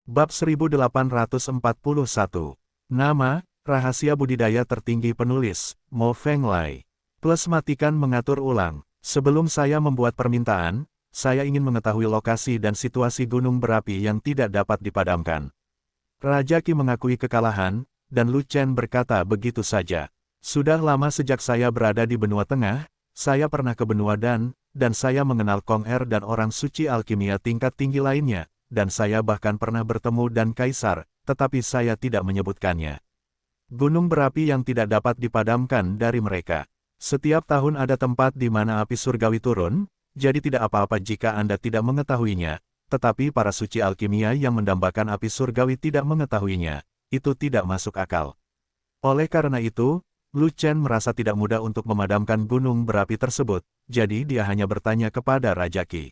Bab 1841. Nama, rahasia budidaya tertinggi penulis, Mo Fenglai. Plus matikan mengatur ulang. Sebelum saya membuat permintaan, saya ingin mengetahui lokasi dan situasi gunung berapi yang tidak dapat dipadamkan. Raja Qi mengakui kekalahan, dan Lu Chen berkata begitu saja. Sudah lama sejak saya berada di benua tengah, saya pernah ke benua Dan, dan saya mengenal Kong Er dan orang suci alkimia tingkat tinggi lainnya. Dan saya bahkan pernah bertemu dan Kaisar, tetapi saya tidak menyebutkannya. Gunung berapi yang tidak dapat dipadamkan dari mereka. Setiap tahun ada tempat di mana api surgawi turun, jadi tidak apa-apa jika Anda tidak mengetahuinya, tetapi para suci alkimia yang mendambakan api surgawi tidak mengetahuinya, itu tidak masuk akal. Oleh karena itu, Lu Chen merasa tidak mudah untuk memadamkan gunung berapi tersebut, jadi dia hanya bertanya kepada Raja Qi.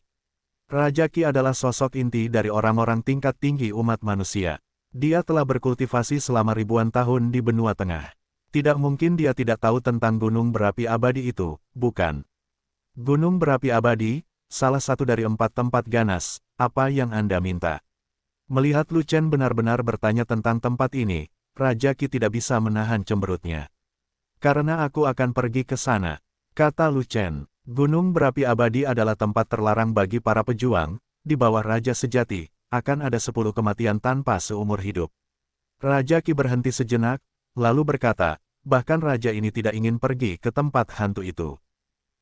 Raja Qi adalah sosok inti dari orang-orang tingkat tinggi umat manusia. Dia telah berkultivasi selama ribuan tahun di benua tengah. Tidak mungkin dia tidak tahu tentang gunung berapi abadi itu, bukan? Gunung berapi abadi, salah satu dari 4 tempat ganas, apa yang Anda minta? Melihat Lu Chen benar-benar bertanya tentang tempat ini, Raja Qi tidak bisa menahan cemberutnya. Karena aku akan pergi ke sana, kata Lu Chen. Gunung berapi abadi adalah tempat terlarang bagi para pejuang, di bawah Raja Sejati, akan ada 10 kematian tanpa seumur hidup. Raja Qi berhenti sejenak, lalu berkata, bahkan Raja ini tidak ingin pergi ke tempat hantu itu.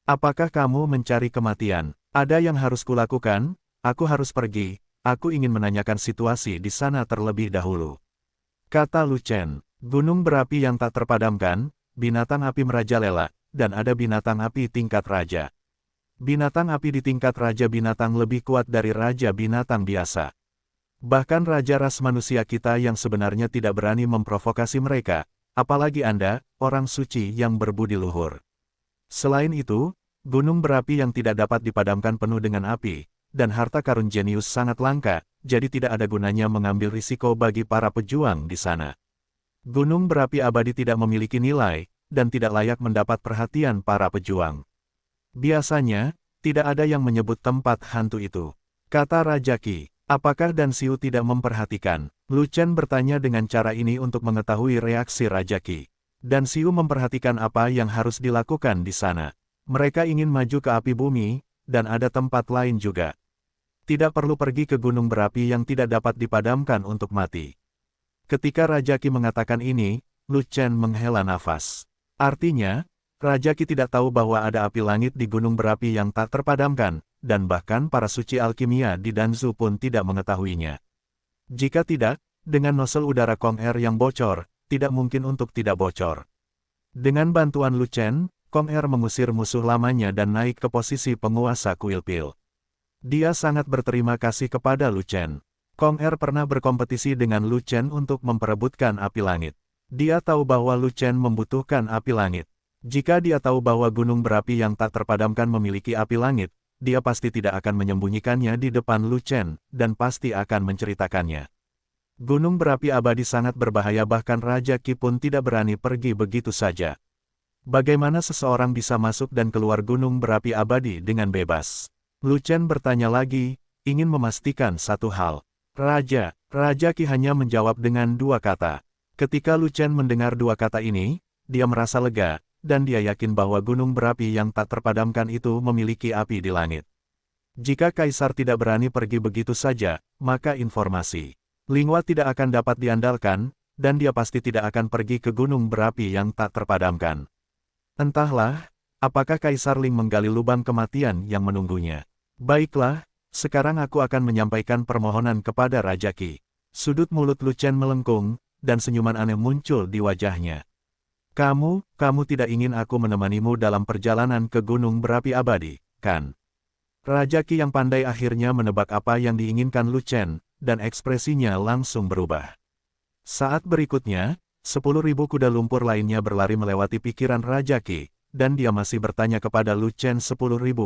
Apakah kamu mencari kematian? Ada yang harus kulakukan, aku harus pergi, aku ingin menanyakan situasi di sana terlebih dahulu. Kata Lu Chen, gunung berapi yang tak terpadamkan, binatang api merajalela, dan ada binatang api tingkat raja. Binatang api di tingkat raja binatang lebih kuat dari raja binatang biasa. Bahkan raja ras manusia kita yang sebenarnya tidak berani memprovokasi mereka, apalagi Anda, orang suci yang berbudi luhur. Selain itu, gunung berapi yang tidak dapat dipadamkan penuh dengan api, dan harta karun jenius sangat langka, jadi tidak ada gunanya mengambil risiko bagi para pejuang di sana. Gunung berapi abadi tidak memiliki nilai, dan tidak layak mendapat perhatian para pejuang. Biasanya, tidak ada yang menyebut tempat hantu itu. Kata Raja Qi, apakah Dan Xiu tidak memperhatikan? Lu Chen bertanya dengan cara ini untuk mengetahui reaksi Raja Qi. Dan Xiu memperhatikan apa yang harus dilakukan di sana. Mereka ingin maju ke api bumi, dan ada tempat lain juga. Tidak perlu pergi ke gunung berapi yang tidak dapat dipadamkan untuk mati. Ketika Raja Qi mengatakan ini, Lu Chen menghela nafas. Artinya, Raja Qi tidak tahu bahwa ada api langit di gunung berapi yang tak terpadamkan, dan bahkan para suci alkimia di Danzu pun tidak mengetahuinya. Jika tidak, dengan nosel udara Kong Er yang bocor, tidak mungkin untuk tidak bocor. Dengan bantuan Lu Chen, Kong Er mengusir musuh lamanya dan naik ke posisi penguasa Kuil Pil. Dia sangat berterima kasih kepada Lu Chen. Kong Er pernah berkompetisi dengan Lu Chen untuk memperebutkan api langit. Dia tahu bahwa Lu Chen membutuhkan api langit. Jika dia tahu bahwa gunung berapi yang tak terpadamkan memiliki api langit, dia pasti tidak akan menyembunyikannya di depan Lu Chen, dan pasti akan menceritakannya. Gunung berapi abadi sangat berbahaya bahkan Raja Qi pun tidak berani pergi begitu saja. Bagaimana seseorang bisa masuk dan keluar gunung berapi abadi dengan bebas? Lu Chen bertanya lagi, ingin memastikan satu hal. Raja Qi hanya menjawab dengan 2 kata. Ketika Lu Chen mendengar 2 kata ini, dia merasa lega, dan dia yakin bahwa gunung berapi yang tak terpadamkan itu memiliki api di langit. Jika Kaisar tidak berani pergi begitu saja, maka informasi Lingua tidak akan dapat diandalkan, dan dia pasti tidak akan pergi ke gunung berapi yang tak terpadamkan. Entahlah, apakah Kaisar Ling menggali lubang kematian yang menunggunya. Baiklah, sekarang aku akan menyampaikan permohonan kepada Raja Qi. Sudut mulut Lu Chen melengkung, dan senyuman aneh muncul di wajahnya. Kamu tidak ingin aku menemanimu dalam perjalanan ke gunung berapi abadi, kan? Raja Qi yang pandai akhirnya menebak apa yang diinginkan Lu Chen, dan ekspresinya langsung berubah. Saat berikutnya, 10.000 kuda lumpur lainnya berlari melewati pikiran Raja Qi, dan dia masih bertanya kepada Lu Chen 10.000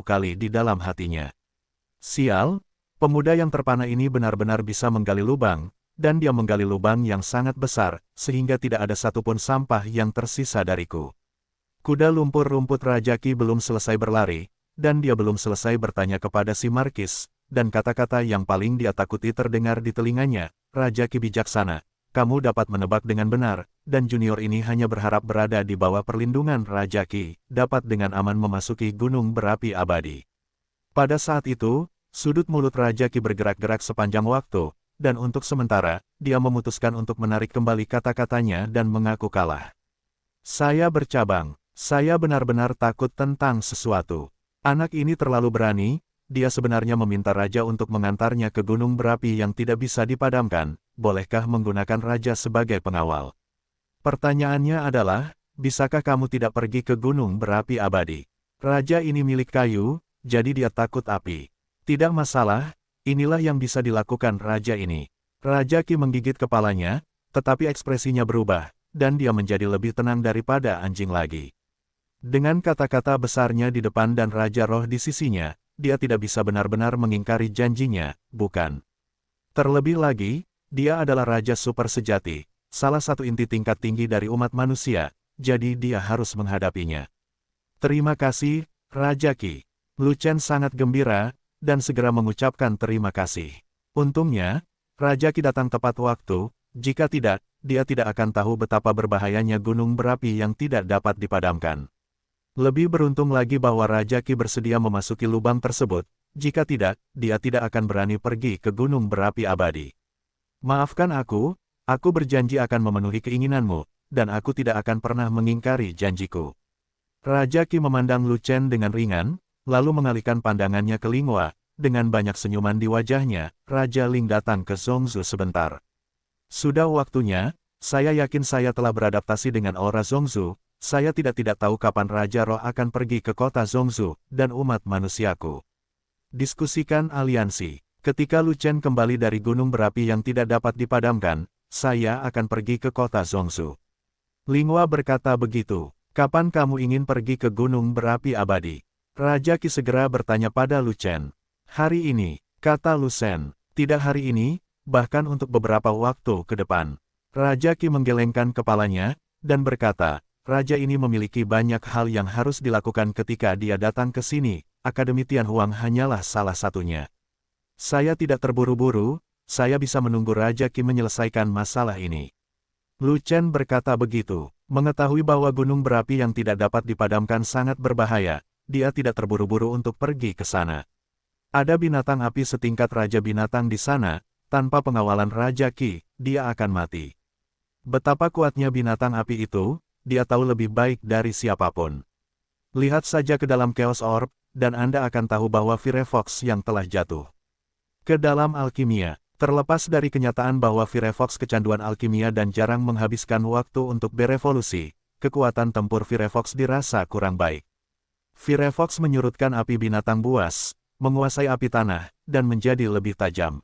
kali di dalam hatinya. Sial, pemuda yang terpana ini benar-benar bisa menggali lubang, dan dia menggali lubang yang sangat besar, sehingga tidak ada satupun sampah yang tersisa dariku. Kuda lumpur rumput Raja Qi belum selesai berlari, dan dia belum selesai bertanya kepada si Markis, dan kata-kata yang paling dia takuti terdengar di telinganya, Raja Qi bijaksana. Kamu dapat menebak dengan benar, dan junior ini hanya berharap berada di bawah perlindungan Raja Qi, dapat dengan aman memasuki gunung berapi abadi. Pada saat itu, sudut mulut Raja Qi bergerak-gerak sepanjang waktu, dan untuk sementara, dia memutuskan untuk menarik kembali kata-katanya dan mengaku kalah. Saya bercabang. Saya benar-benar takut tentang sesuatu. Anak ini terlalu berani, dia sebenarnya meminta raja untuk mengantarnya ke gunung berapi yang tidak bisa dipadamkan, bolehkah menggunakan raja sebagai pengawal? Pertanyaannya adalah, bisakah kamu tidak pergi ke gunung berapi abadi? Raja ini milik kayu, jadi dia takut api. Tidak masalah, inilah yang bisa dilakukan raja ini. Raja Qi menggigit kepalanya, tetapi ekspresinya berubah, dan dia menjadi lebih tenang daripada anjing lagi. Dengan kata-kata besarnya di depan dan Raja Roh di sisinya, dia tidak bisa benar-benar mengingkari janjinya, bukan? Terlebih lagi, dia adalah Raja Super sejati, salah satu inti tingkat tinggi dari umat manusia, jadi dia harus menghadapinya. Terima kasih, Raja Qi. Lu Chen sangat gembira, dan segera mengucapkan terima kasih. Untungnya, Raja Qi datang tepat waktu, jika tidak, dia tidak akan tahu betapa berbahayanya gunung berapi yang tidak dapat dipadamkan. Lebih beruntung lagi bahwa Raja Qi bersedia memasuki lubang tersebut, jika tidak, dia tidak akan berani pergi ke gunung berapi abadi. Maafkan aku berjanji akan memenuhi keinginanmu, dan aku tidak akan pernah mengingkari janjiku. Raja Qi memandang Lu Chen dengan ringan, lalu mengalihkan pandangannya ke Linghua, dengan banyak senyuman di wajahnya, Raja Ling datang ke Zhongzhou sebentar. Sudah waktunya, saya yakin saya telah beradaptasi dengan aura Zhongzhou. Saya tidak tahu kapan Raja Roh akan pergi ke kota Zhongzhou, dan umat manusiaku. Diskusikan aliansi. Ketika Lu Chen kembali dari gunung berapi yang tidak dapat dipadamkan, saya akan pergi ke kota Zhongzhou. Linghua berkata begitu. Kapan kamu ingin pergi ke gunung berapi abadi? Raja Qi segera bertanya pada Lu Chen. Hari ini, kata Lu Chen. Tidak hari ini, bahkan untuk beberapa waktu ke depan. Raja Qi menggelengkan kepalanya, dan berkata, Raja ini memiliki banyak hal yang harus dilakukan ketika dia datang ke sini, Akademi Tianhuang hanyalah salah satunya. Saya tidak terburu-buru, saya bisa menunggu Raja Qi menyelesaikan masalah ini. Lu Chen berkata begitu, mengetahui bahwa gunung berapi yang tidak dapat dipadamkan sangat berbahaya, dia tidak terburu-buru untuk pergi ke sana. Ada binatang api setingkat Raja Binatang di sana, tanpa pengawalan Raja Qi, dia akan mati. Betapa kuatnya binatang api itu, dia tahu lebih baik dari siapapun. Lihat saja ke dalam Chaos Orb, dan Anda akan tahu bahwa Firefox yang telah jatuh ke dalam alkimia. Terlepas dari kenyataan bahwa Firefox kecanduan alkimia dan jarang menghabiskan waktu untuk berevolusi, kekuatan tempur Firefox dirasa kurang baik. Firefox menyurutkan api binatang buas, menguasai api tanah, dan menjadi lebih tajam.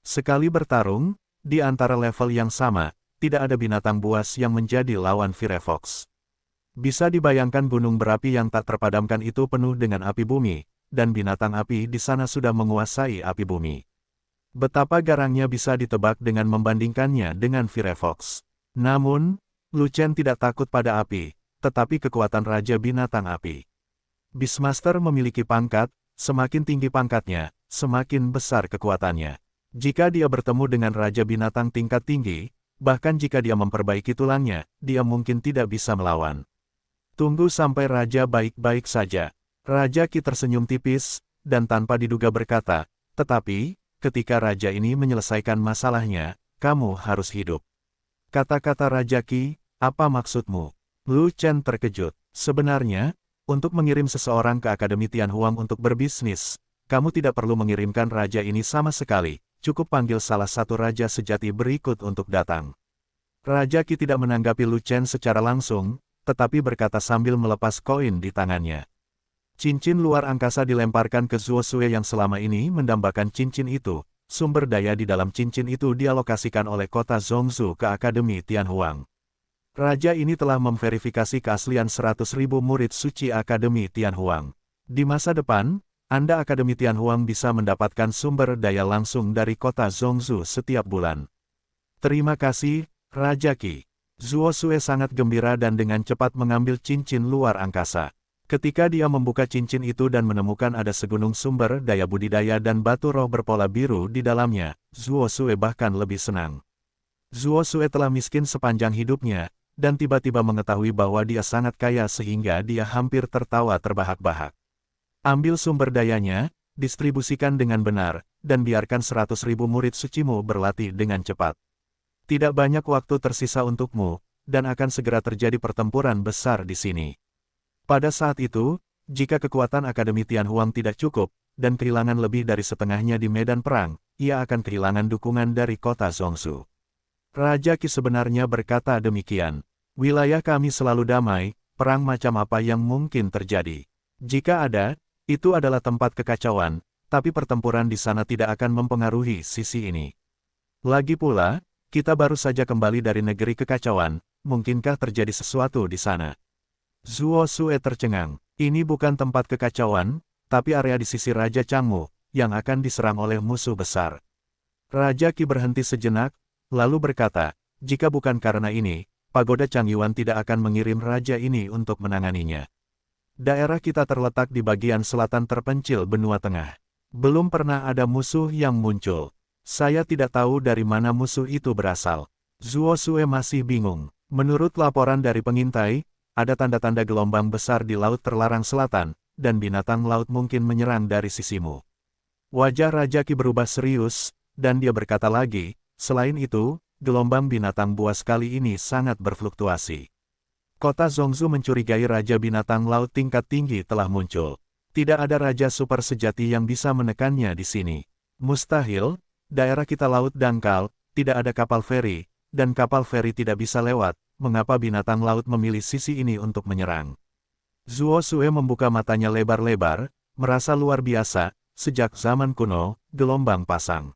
Sekali bertarung, di antara level yang sama, tidak ada binatang buas yang menjadi lawan Firefox. Bisa dibayangkan gunung berapi yang tak terpadamkan itu penuh dengan api bumi, dan binatang api di sana sudah menguasai api bumi. Betapa garangnya bisa ditebak dengan membandingkannya dengan Firefox. Namun, Lu Chen tidak takut pada api, tetapi kekuatan Raja Binatang Api. Beastmaster memiliki pangkat, semakin tinggi pangkatnya, semakin besar kekuatannya. Jika dia bertemu dengan Raja Binatang tingkat tinggi, bahkan jika dia memperbaiki tulangnya, dia mungkin tidak bisa melawan. Tunggu sampai Raja baik-baik saja. Raja Qi tersenyum tipis, dan tanpa diduga berkata, tetapi, ketika Raja ini menyelesaikan masalahnya, kamu harus hidup. Kata-kata Raja Qi, apa maksudmu? Lu Chen terkejut. Sebenarnya, untuk mengirim seseorang ke Akademi Tianhuang untuk berbisnis, kamu tidak perlu mengirimkan Raja ini sama sekali. Cukup panggil salah satu raja sejati berikut untuk datang. Raja Qi tidak menanggapi Lu Chen secara langsung, tetapi berkata sambil melepas koin di tangannya. Cincin luar angkasa dilemparkan ke Zuo Sue yang selama ini mendambakan cincin itu. Sumber daya di dalam cincin itu dialokasikan oleh kota Zhongzhou ke Akademi Tianhuang. Raja ini telah memverifikasi keaslian 100.000 murid suci Akademi Tianhuang. Di masa depan, Anda Akademi Tianhuang bisa mendapatkan sumber daya langsung dari kota Zhongzhou setiap bulan. Terima kasih, Raja Qi. Zuo Sue sangat gembira dan dengan cepat mengambil cincin luar angkasa. Ketika dia membuka cincin itu dan menemukan ada segunung sumber daya budidaya dan batu roh berpola biru di dalamnya, Zuo Sue bahkan lebih senang. Zuo Sue telah miskin sepanjang hidupnya, dan tiba-tiba mengetahui bahwa dia sangat kaya sehingga dia hampir tertawa terbahak-bahak. Ambil sumber dayanya, distribusikan dengan benar, dan biarkan 100.000 murid sucimu berlatih dengan cepat. Tidak banyak waktu tersisa untukmu, dan akan segera terjadi pertempuran besar di sini. Pada saat itu, jika kekuatan Akademi Tianhuang tidak cukup, dan kehilangan lebih dari setengahnya di medan perang, ia akan kehilangan dukungan dari kota Zhongshu. Raja Qi sebenarnya berkata demikian. Wilayah kami selalu damai, perang macam apa yang mungkin terjadi. Jika ada, itu adalah tempat kekacauan, tapi pertempuran di sana tidak akan mempengaruhi sisi ini. Lagi pula, kita baru saja kembali dari negeri kekacauan, mungkinkah terjadi sesuatu di sana? Zuo Sue tercengang. Ini bukan tempat kekacauan, tapi area di sisi Raja Changmu, yang akan diserang oleh musuh besar. Raja Qi berhenti sejenak, lalu berkata, jika bukan karena ini, Pagoda Changyuan tidak akan mengirim raja ini untuk menanganinya. Daerah kita terletak di bagian selatan terpencil benua tengah. Belum pernah ada musuh yang muncul. Saya tidak tahu dari mana musuh itu berasal. Zuo Sue masih bingung. Menurut laporan dari pengintai, ada tanda-tanda gelombang besar di Laut Terlarang Selatan, dan binatang laut mungkin menyerang dari sisimu. Wajah Raja Qi berubah serius, dan dia berkata lagi, selain itu, gelombang binatang buas kali ini sangat berfluktuasi. Kota Zhongshu mencurigai Raja Binatang Laut tingkat tinggi telah muncul. Tidak ada Raja Super sejati yang bisa menekannya di sini. Mustahil, daerah kita laut dangkal, tidak ada kapal feri, dan kapal feri tidak bisa lewat. Mengapa binatang laut memilih sisi ini untuk menyerang? Zuo Sue membuka matanya lebar-lebar, merasa luar biasa, sejak zaman kuno, gelombang pasang.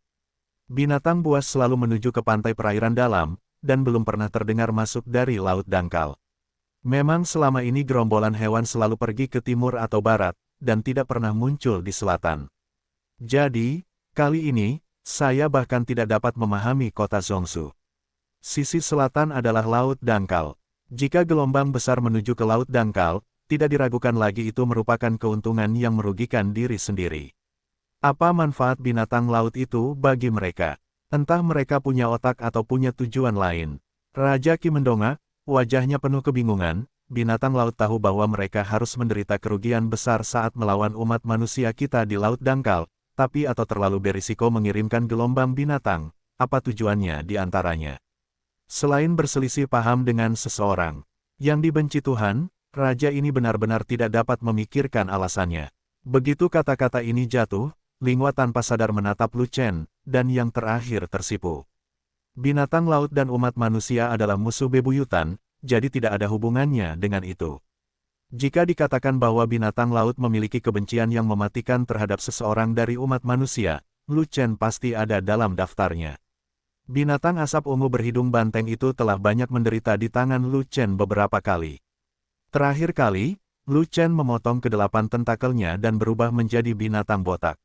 Binatang buas selalu menuju ke pantai perairan dalam, dan belum pernah terdengar masuk dari laut dangkal. Memang selama ini gerombolan hewan selalu pergi ke timur atau barat, dan tidak pernah muncul di selatan. Jadi, kali ini, saya bahkan tidak dapat memahami kota Zhongshu. Sisi selatan adalah laut dangkal. Jika gelombang besar menuju ke laut dangkal, tidak diragukan lagi itu merupakan keuntungan yang merugikan diri sendiri. Apa manfaat binatang laut itu bagi mereka? Entah mereka punya otak atau punya tujuan lain. Raja Qi mendongak, wajahnya penuh kebingungan. Binatang laut tahu bahwa mereka harus menderita kerugian besar saat melawan umat manusia kita di laut dangkal, tapi atau terlalu berisiko mengirimkan gelombang binatang. Apa tujuannya di antaranya? Selain berselisih paham dengan seseorang yang dibenci Tuhan, raja ini benar-benar tidak dapat memikirkan alasannya. Begitu kata-kata ini jatuh, Lingua tanpa sadar menatap Lu Chen, dan yang terakhir tersipu. Binatang laut dan umat manusia adalah musuh bebuyutan, jadi tidak ada hubungannya dengan itu. Jika dikatakan bahwa binatang laut memiliki kebencian yang mematikan terhadap seseorang dari umat manusia, Lu Chen pasti ada dalam daftarnya. Binatang asap ungu berhidung banteng itu telah banyak menderita di tangan Lu Chen beberapa kali. Terakhir kali, Lu Chen memotong ke-8 tentakelnya dan berubah menjadi binatang botak.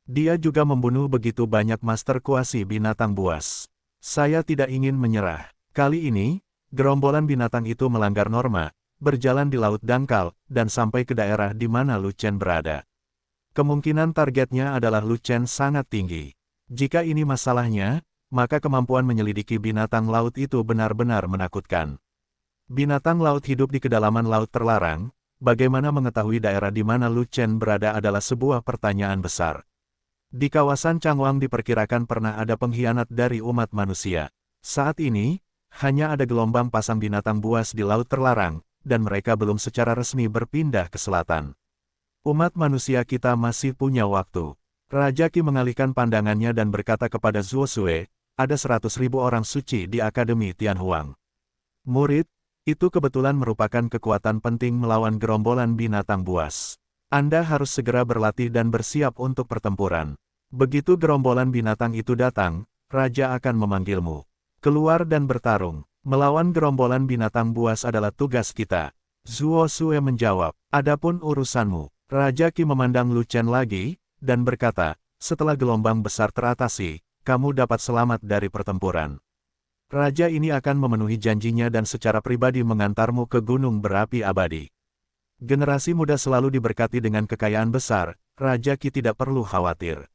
Dia juga membunuh begitu banyak master kuasi binatang buas. Saya tidak ingin menyerah. Kali ini, gerombolan binatang itu melanggar norma, berjalan di laut dangkal, dan sampai ke daerah di mana Lu Chen berada. Kemungkinan targetnya adalah Lu Chen sangat tinggi. Jika ini masalahnya, maka kemampuan menyelidiki binatang laut itu benar-benar menakutkan. Binatang laut hidup di kedalaman laut terlarang, bagaimana mengetahui daerah di mana Lu Chen berada adalah sebuah pertanyaan besar. Di kawasan Changwang diperkirakan pernah ada pengkhianat dari umat manusia. Saat ini, hanya ada gelombang pasang binatang buas di laut terlarang, dan mereka belum secara resmi berpindah ke selatan. Umat manusia kita masih punya waktu. Raja Qi mengalihkan pandangannya dan berkata kepada Zuo Sue, ada 100.000 orang suci di Akademi Tianhuang. Murid, itu kebetulan merupakan kekuatan penting melawan gerombolan binatang buas. Anda harus segera berlatih dan bersiap untuk pertempuran. Begitu gerombolan binatang itu datang, Raja akan memanggilmu. Keluar dan bertarung. Melawan gerombolan binatang buas adalah tugas kita. Zuo Sue menjawab, adapun urusanmu. Raja Qi memandang Lu Chen lagi, dan berkata, setelah gelombang besar teratasi, kamu dapat selamat dari pertempuran. Raja ini akan memenuhi janjinya dan secara pribadi mengantarmu ke gunung berapi abadi. Generasi muda selalu diberkati dengan kekayaan besar, Raja Qi tidak perlu khawatir.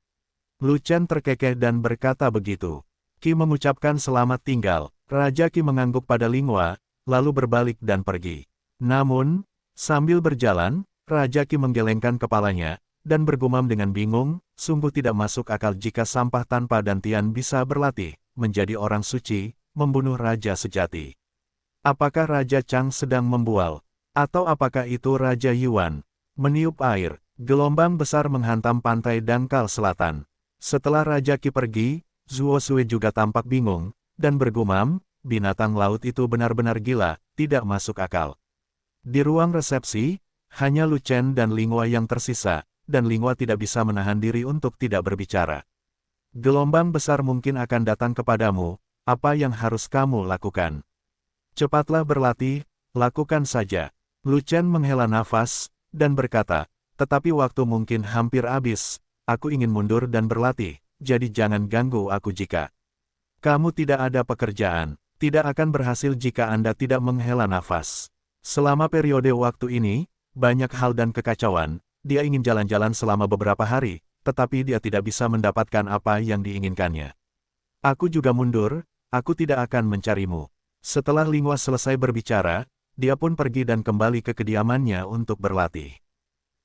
Lu Chen terkekeh dan berkata begitu. Qi mengucapkan selamat tinggal, Raja Qi mengangguk pada Linghua, lalu berbalik dan pergi. Namun, sambil berjalan, Raja Qi menggelengkan kepalanya, dan bergumam dengan bingung, sungguh tidak masuk akal jika sampah tanpa dantian bisa berlatih, menjadi orang suci, membunuh Raja sejati. Apakah Raja Chang sedang membual? Atau apakah itu Raja Yuan? Meniup air, gelombang besar menghantam pantai dangkal selatan. Setelah Raja Qi pergi, Zuo Sui juga tampak bingung, dan bergumam, binatang laut itu benar-benar gila, tidak masuk akal. Di ruang resepsi, hanya Lu Chen dan Linghua yang tersisa, dan Linghua tidak bisa menahan diri untuk tidak berbicara. Gelombang besar mungkin akan datang kepadamu, apa yang harus kamu lakukan? Cepatlah berlatih, lakukan saja. Lu Chen menghela nafas, dan berkata, tetapi waktu mungkin hampir habis, aku ingin mundur dan berlatih, jadi jangan ganggu aku jika kamu tidak ada pekerjaan, tidak akan berhasil jika Anda tidak menghela nafas. Selama periode waktu ini, banyak hal dan kekacauan, dia ingin jalan-jalan selama beberapa hari, tetapi dia tidak bisa mendapatkan apa yang diinginkannya. Aku juga mundur, aku tidak akan mencarimu. Setelah Linghua selesai berbicara, dia pun pergi dan kembali ke kediamannya untuk berlatih.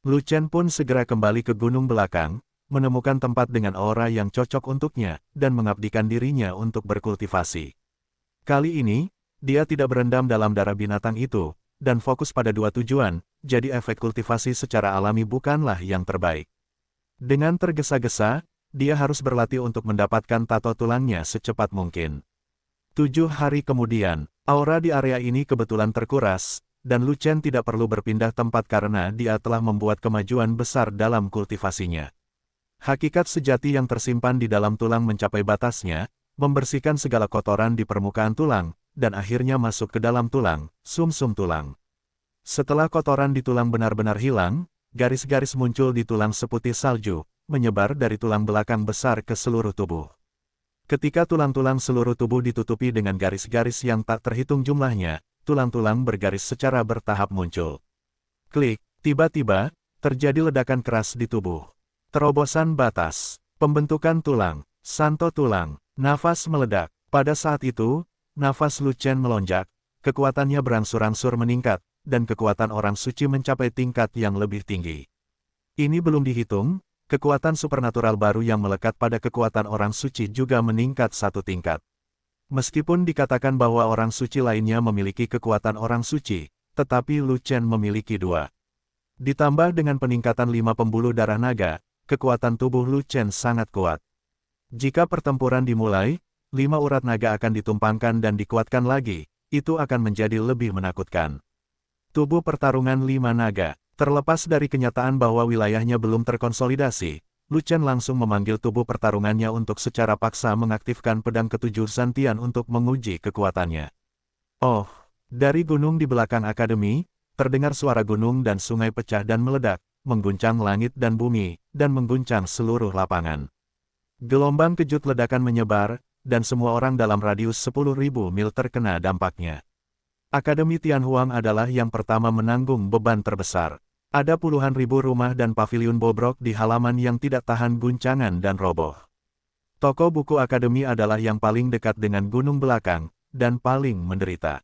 Lu Chen pun segera kembali ke gunung belakang, menemukan tempat dengan aura yang cocok untuknya, dan mengabdikan dirinya untuk berkultivasi. Kali ini, dia tidak berendam dalam darah binatang itu, dan fokus pada dua tujuan, jadi efek kultivasi secara alami bukanlah yang terbaik. Dengan tergesa-gesa, dia harus berlatih untuk mendapatkan tato tulangnya secepat mungkin. 7 hari kemudian, aura di area ini kebetulan terkuras, dan Lu Chen tidak perlu berpindah tempat karena dia telah membuat kemajuan besar dalam kultivasinya. Hakikat sejati yang tersimpan di dalam tulang mencapai batasnya, membersihkan segala kotoran di permukaan tulang, dan akhirnya masuk ke dalam tulang, sumsum tulang. Setelah kotoran di tulang benar-benar hilang, garis-garis muncul di tulang seputih salju, menyebar dari tulang belakang besar ke seluruh tubuh. Ketika tulang-tulang seluruh tubuh ditutupi dengan garis-garis yang tak terhitung jumlahnya, tulang-tulang bergaris secara bertahap muncul. Klik, tiba-tiba, terjadi ledakan keras di tubuh. Terobosan batas, pembentukan tulang, santo tulang, nafas meledak. Pada saat itu, nafas Lu Chen melonjak, kekuatannya berangsur-angsur meningkat, dan kekuatan orang suci mencapai tingkat yang lebih tinggi. Ini belum dihitung, kekuatan supernatural baru yang melekat pada kekuatan orang suci juga meningkat satu tingkat. Meskipun dikatakan bahwa orang suci lainnya memiliki kekuatan orang suci, tetapi Lu Chen memiliki dua. Ditambah dengan peningkatan 5 pembuluh darah naga, kekuatan tubuh Lu Chen sangat kuat. Jika pertempuran dimulai, 5 urat naga akan ditumpangkan dan dikuatkan lagi, itu akan menjadi lebih menakutkan. Tubuh pertarungan 5 naga, terlepas dari kenyataan bahwa wilayahnya belum terkonsolidasi, Lu Chen langsung memanggil tubuh pertarungannya untuk secara paksa mengaktifkan pedang ketujuh Santian untuk menguji kekuatannya. Oh, dari gunung di belakang akademi, terdengar suara gunung dan sungai pecah dan meledak, mengguncang langit dan bumi, dan mengguncang seluruh lapangan. Gelombang kejut ledakan menyebar, dan semua orang dalam radius 10.000 mil terkena dampaknya. Akademi Tianhuang adalah yang pertama menanggung beban terbesar. Ada puluhan ribu rumah dan paviliun bobrok di halaman yang tidak tahan guncangan dan roboh. Toko buku akademi adalah yang paling dekat dengan gunung belakang, dan paling menderita.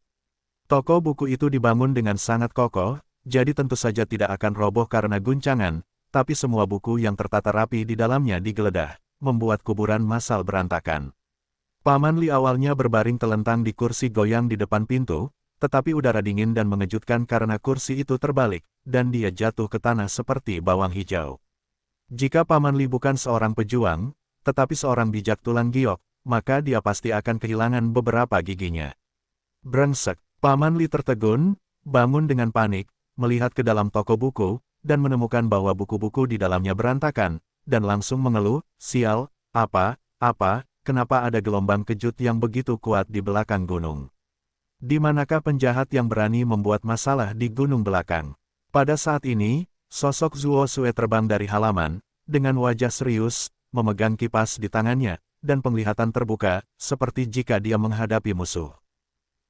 Toko buku itu dibangun dengan sangat kokoh, jadi tentu saja tidak akan roboh karena guncangan, tapi semua buku yang tertata rapi di dalamnya digeledah, membuat kuburan massal berantakan. Paman Li awalnya berbaring telentang di kursi goyang di depan pintu, tetapi udara dingin dan mengejutkan karena kursi itu terbalik, dan dia jatuh ke tanah seperti bawang hijau. Jika Paman Li bukan seorang pejuang, tetapi seorang bijak tulang giok, maka dia pasti akan kehilangan beberapa giginya. Brengsek, Paman Li tertegun, bangun dengan panik, melihat ke dalam toko buku, dan menemukan bahwa buku-buku di dalamnya berantakan, dan langsung mengeluh, sial, kenapa ada gelombang kejut yang begitu kuat di belakang gunung? Di manakah penjahat yang berani membuat masalah di gunung belakang? Pada saat ini, sosok Zuo Sue terbang dari halaman, dengan wajah serius, memegang kipas di tangannya, dan penglihatan terbuka, seperti jika dia menghadapi musuh.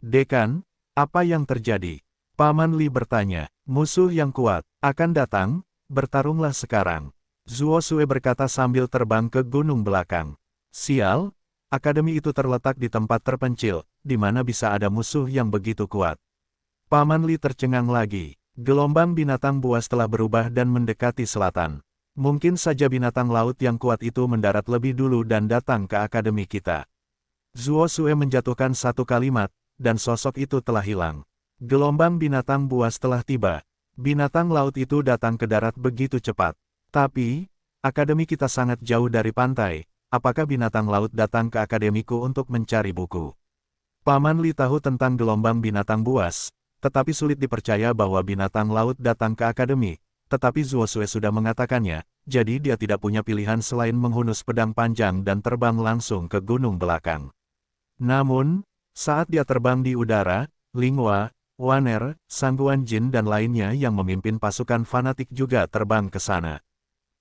Dekan, apa yang terjadi? Paman Li bertanya, musuh yang kuat, akan datang, bertarunglah sekarang. Zuo Sue berkata sambil terbang ke gunung belakang. Sial, akademi itu terletak di tempat terpencil, di mana bisa ada musuh yang begitu kuat. Paman Li tercengang lagi. Gelombang binatang buas telah berubah dan mendekati selatan. Mungkin saja binatang laut yang kuat itu mendarat lebih dulu dan datang ke akademi kita. Zuo Sue menjatuhkan satu kalimat, dan sosok itu telah hilang. Gelombang binatang buas telah tiba. Binatang laut itu datang ke darat begitu cepat. Tapi, akademi kita sangat jauh dari pantai. Apakah binatang laut datang ke akademiku untuk mencari buku? Paman Li tahu tentang gelombang binatang buas, tetapi sulit dipercaya bahwa binatang laut datang ke akademi, tetapi Zuo Sue sudah mengatakannya, jadi dia tidak punya pilihan selain menghunus pedang panjang dan terbang langsung ke gunung belakang. Namun, saat dia terbang di udara, Linghua, Waner, Sangguan Jin dan lainnya yang memimpin pasukan fanatik juga terbang ke sana.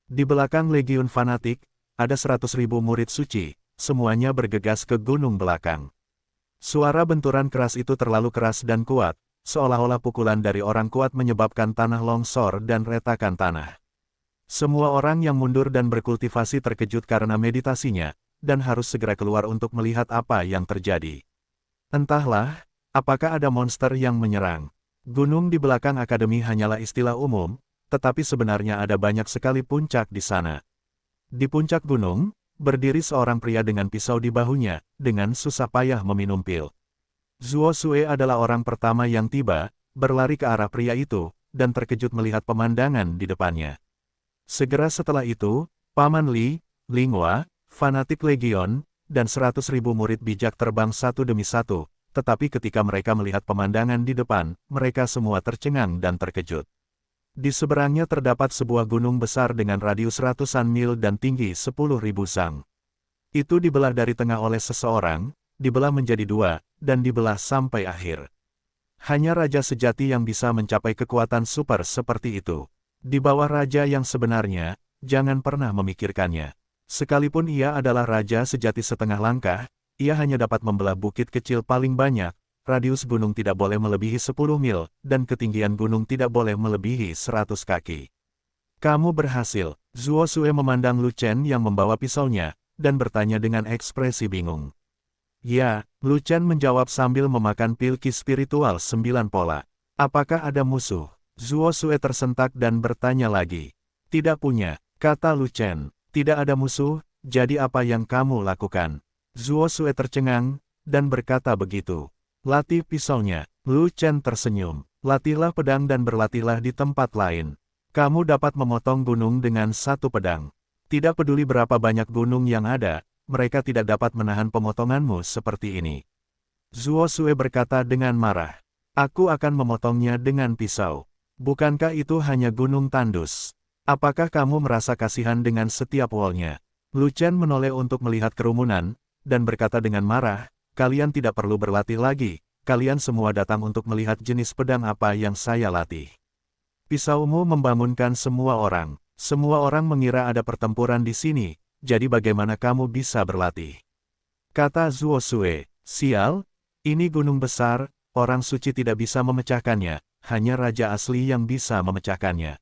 Di belakang legiun fanatik, ada 100.000 murid suci, semuanya bergegas ke gunung belakang. Suara benturan keras itu terlalu keras dan kuat, seolah-olah pukulan dari orang kuat menyebabkan tanah longsor dan retakan tanah. Semua orang yang mundur dan berkultivasi terkejut karena meditasinya, dan harus segera keluar untuk melihat apa yang terjadi. Entahlah, apakah ada monster yang menyerang. Gunung di belakang akademi hanyalah istilah umum, tetapi sebenarnya ada banyak sekali puncak di sana. Di puncak gunung, berdiri seorang pria dengan pisau di bahunya, dengan susah payah meminum pil. Zuo Sue adalah orang pertama yang tiba, berlari ke arah pria itu, dan terkejut melihat pemandangan di depannya. Segera setelah itu, Paman Li, Linghua, fanatik legion, dan 100.000 murid bijak terbang satu demi satu, tetapi ketika mereka melihat pemandangan di depan, mereka semua tercengang dan terkejut. Di seberangnya terdapat sebuah gunung besar dengan radius ratusan mil dan tinggi 10.000 sang. Itu dibelah dari tengah oleh seseorang, dibelah menjadi dua, dan dibelah sampai akhir. Hanya raja sejati yang bisa mencapai kekuatan super seperti itu. Di bawah raja yang sebenarnya, jangan pernah memikirkannya. Sekalipun ia adalah raja sejati setengah langkah, ia hanya dapat membelah bukit kecil paling banyak, radius gunung tidak boleh melebihi 10 mil, dan ketinggian gunung tidak boleh melebihi 100 kaki. Kamu berhasil. Zuo Sue memandang Lu Chen yang membawa pisaunya, dan bertanya dengan ekspresi bingung. Ya, Lu Chen menjawab sambil memakan pil ki spiritual 9 pola. Apakah ada musuh? Zuo Sue tersentak dan bertanya lagi. Tidak punya, kata Lu Chen. Tidak ada musuh, jadi apa yang kamu lakukan? Zuo Sue tercengang, dan berkata begitu. Latih pisaunya. Lu Chen tersenyum. Latihlah pedang dan berlatihlah di tempat lain. Kamu dapat memotong gunung dengan satu pedang. Tidak peduli berapa banyak gunung yang ada, mereka tidak dapat menahan pemotonganmu seperti ini. Zuo Sue berkata dengan marah. Aku akan memotongnya dengan pisau. Bukankah itu hanya gunung tandus? Apakah kamu merasa kasihan dengan setiap wallnya? Lu Chen menoleh untuk melihat kerumunan, dan berkata dengan marah, kalian tidak perlu berlatih lagi, kalian semua datang untuk melihat jenis pedang apa yang saya latih. Pisaumu membangunkan semua orang mengira ada pertempuran di sini, jadi bagaimana kamu bisa berlatih? Kata Zuo Sue, sial, ini gunung besar, orang suci tidak bisa memecahkannya, hanya raja asli yang bisa memecahkannya.